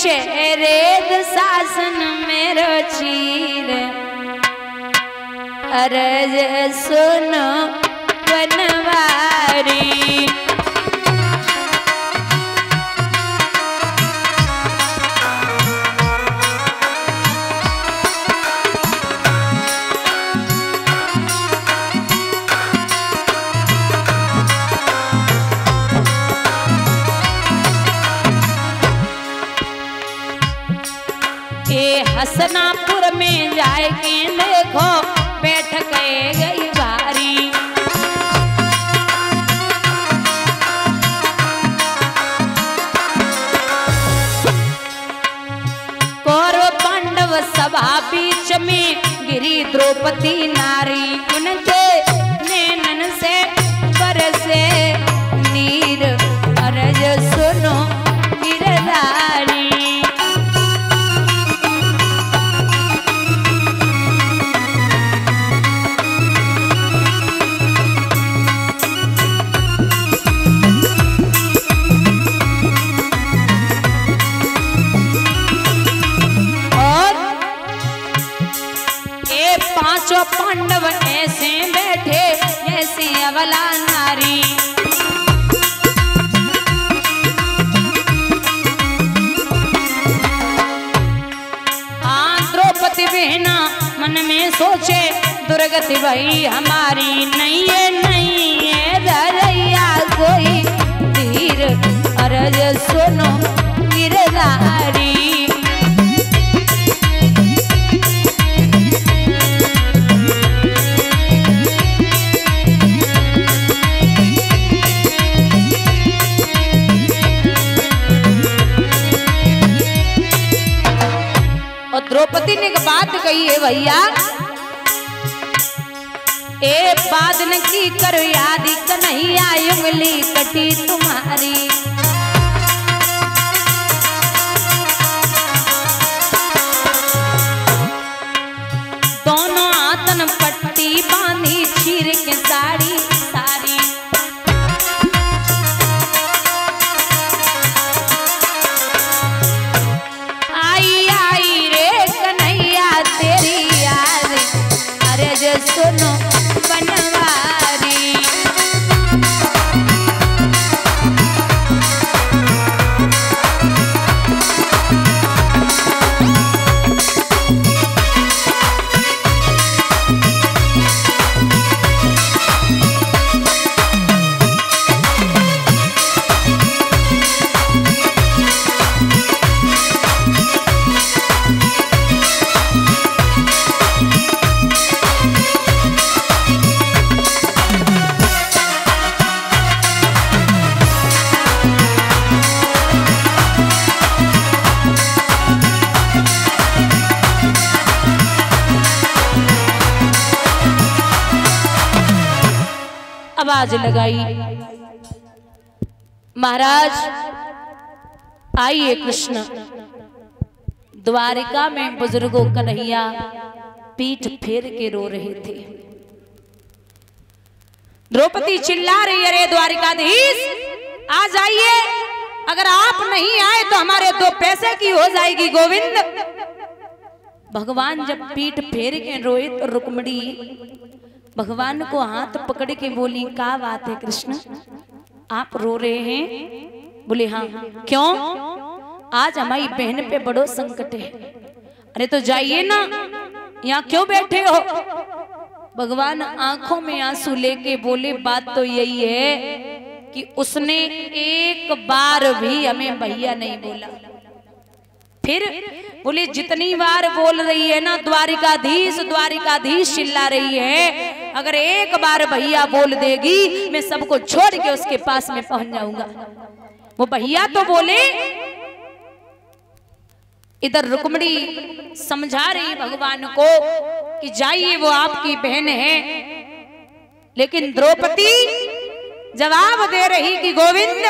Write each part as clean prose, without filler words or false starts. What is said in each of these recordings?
चेहरे शासन मेरो चीर अरज सुनो बनवारी। हसनापुर में जाए के देखो बैठ के गई बारी। कौरव पांडव सभा बीच में गिरी द्रौपदी नारी। उनके नैनन से बरसे नीर अरज सुनो गिरधारी। पांचों पांडव ऐसे बैठे जैसे अबला नारी। द्रौपदी बहना मन में सोचे दुर्गति भई हमारी। नहीं है रैया कोई धीर अरज सुनो गिरधारी। द्रौपदी ने एक बात कही है भैया, ए बादन की करो याद कन्हैया उंगली कटी तुम्हारी। दोनों हाथन पट्टी बांधी चीर के साड़ी सारी। सुनो बनवारी। आवाज लगाई, महाराज आइए कृष्ण। द्वारिका में बुजुर्गों कन्हैया पीठ फेर के रो रहे थे। द्रौपदी चिल्ला रही, अरे द्वारिकाधीश आ जाइए, अगर आप नहीं आए तो हमारे 2 पैसे की हो जाएगी गोविंद। भगवान जब पीठ फेर के रोए तो रुक्मिणी भगवान को हाथ पकड़ के बोली, क्या बात है कृष्ण, आप रो रहे हैं? बोले हाँ। क्यों? आज हमारी बहन पे बड़ो संकट है। अरे तो जाइए ना, यहाँ क्यों बैठे हो? भगवान आंखों में आंसू लेके बोले, बात तो यही है कि उसने एक बार भी हमें भैया नहीं बोला। फिर बोले जितनी बार बोल रही है ना द्वारिकाधीश द्वारिकाधीश चिल्ला रही है, अगर एक बार भैया बोल देगी मैं सबको छोड़ के उसके पास में पहुंच जाऊंगा। वो भैया तो बोले। इधर रुक्मिणी समझा रही भगवान को कि जाइए वो आपकी बहन है, लेकिन द्रौपदी जवाब दे रही कि गोविंद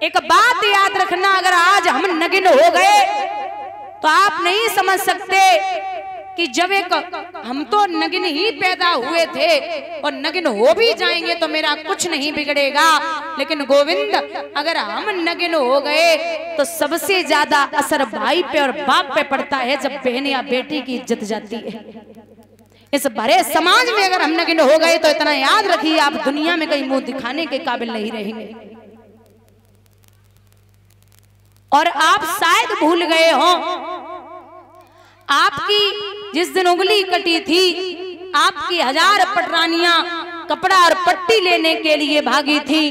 एक बात याद रखना, अगर आज हम नगिन हो गए तो आप नहीं समझ सकते कि जब एक हम तो नगिन ही पैदा हुए थे और नगिन हो भी जाएंगे तो मेरा कुछ नहीं बिगड़ेगा, लेकिन गोविंद अगर हम नगिन हो गए तो सबसे ज्यादा असर भाई पे और बाप पे पड़ता है जब बहन या बेटी की इज्जत जाती है। इस भरे समाज में अगर हम नगिन हो गए तो इतना याद रखिए आप दुनिया में कहीं मुंह दिखाने के काबिल नहीं रहेंगे। और आप शायद भूल गए हो, आपकी जिस दिन उंगली कटी थी आपकी 1000 पटरानियां कपड़ा और पट्टी लेने के लिए भागी थी,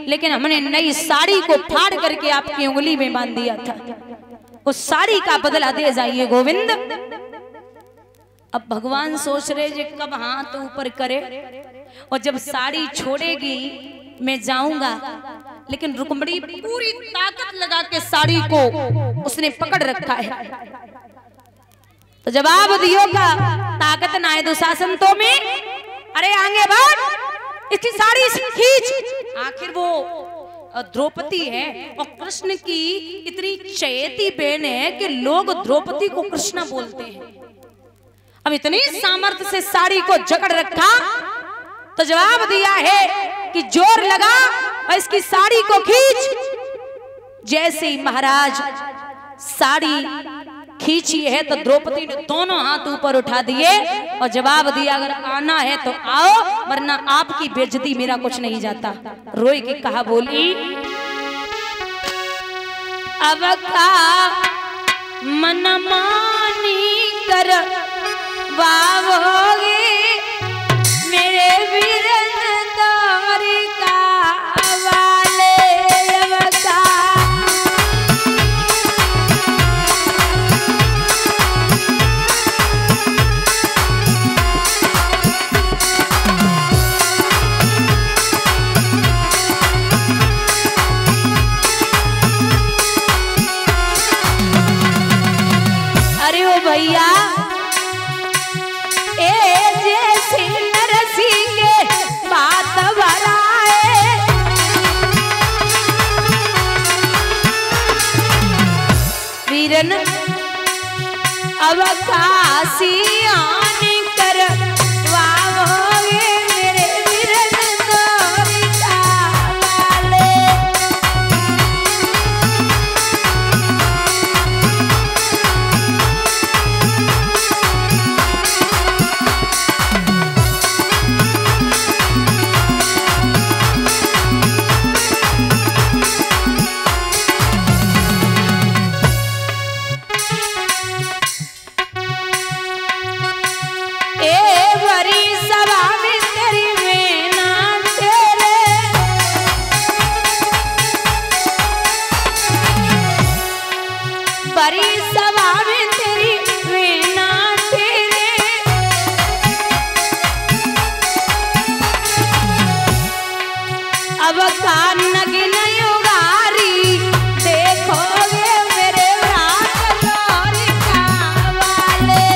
लेकिन हमने नई साड़ी को फाड़ करके आपकी उंगली में बांध दिया था। उस साड़ी का बदला दे जाइए गोविंद। अब भगवान सोच रहे जे कब हाथ ऊपर करे और जब साड़ी छोड़ेगी मैं जाऊंगा, लेकिन रुक्मणी पूरी ताकत लगा के साड़ी को उसने पकड़ रखा है। तो जवाब दियो का ताकत ना है दुशासन तो में, अरे आगे बढ़ इसकी साड़ी खींच। आखिर वो द्रौपदी है और कृष्ण की इतनी चहेती बहन है कि लोग द्रौपदी को कृष्णा बोलते हैं। अब इतनी सामर्थ्य से साड़ी को जकड़ रखा तो जवाब दिया है कि जोर लगा और इसकी साड़ी को खींच। जैसे ही महाराज साड़ी खींची है तो द्रौपदी ने दोनों हाथ ऊपर उठा दिए और जवाब दिया अगर आना है तो आओ, वरना आपकी बेइज्जती मेरा कुछ नहीं जाता। रोई के कहा बोली अब का मन मानी कर बावोगे मेरे वीरन दौरी का वाले अब का। अरे ओ भैया वीरन अब कासियानी कर वावोगे मेरे वीरन दौरी का वाले। अब कान नगिन युगारी देखोगे मेरे रात दौरी का वाले।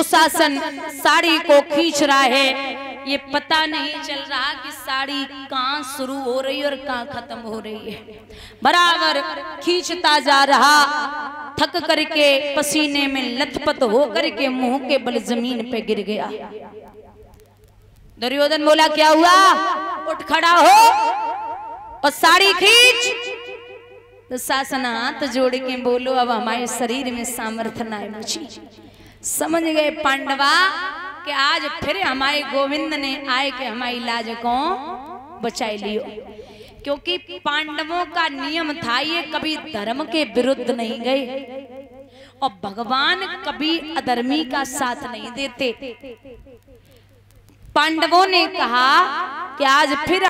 दुशासन साड़ी को खींच रहा है, ये पता नहीं चल रहा कि साड़ी कहाँ शुरू हो रही है और कहाँ खत्म हो रही है। बराबर खींचता जा रहा, थक करके पसीने में लथपथ हो करके मुंह के बल जमीन पे गिर गया। दुर्योधन बोला क्या हुआ, उठ खड़ा हो और साड़ी खींच। तो शासन हाथ जोड़ के बोलो अब हमारे शरीर में सामर्थ्य ना है मुझी। समझ गए पांडवा कि आज फिर हमारे गोविंद ने आए कि हमारी लाज को बचाई लियो, क्योंकि पांडवों का नियम था ये कभी धर्म के विरुद्ध नहीं गए और भगवान कभी अधर्मी का साथ नहीं देते। पांडवों ने कहा कि आज फिर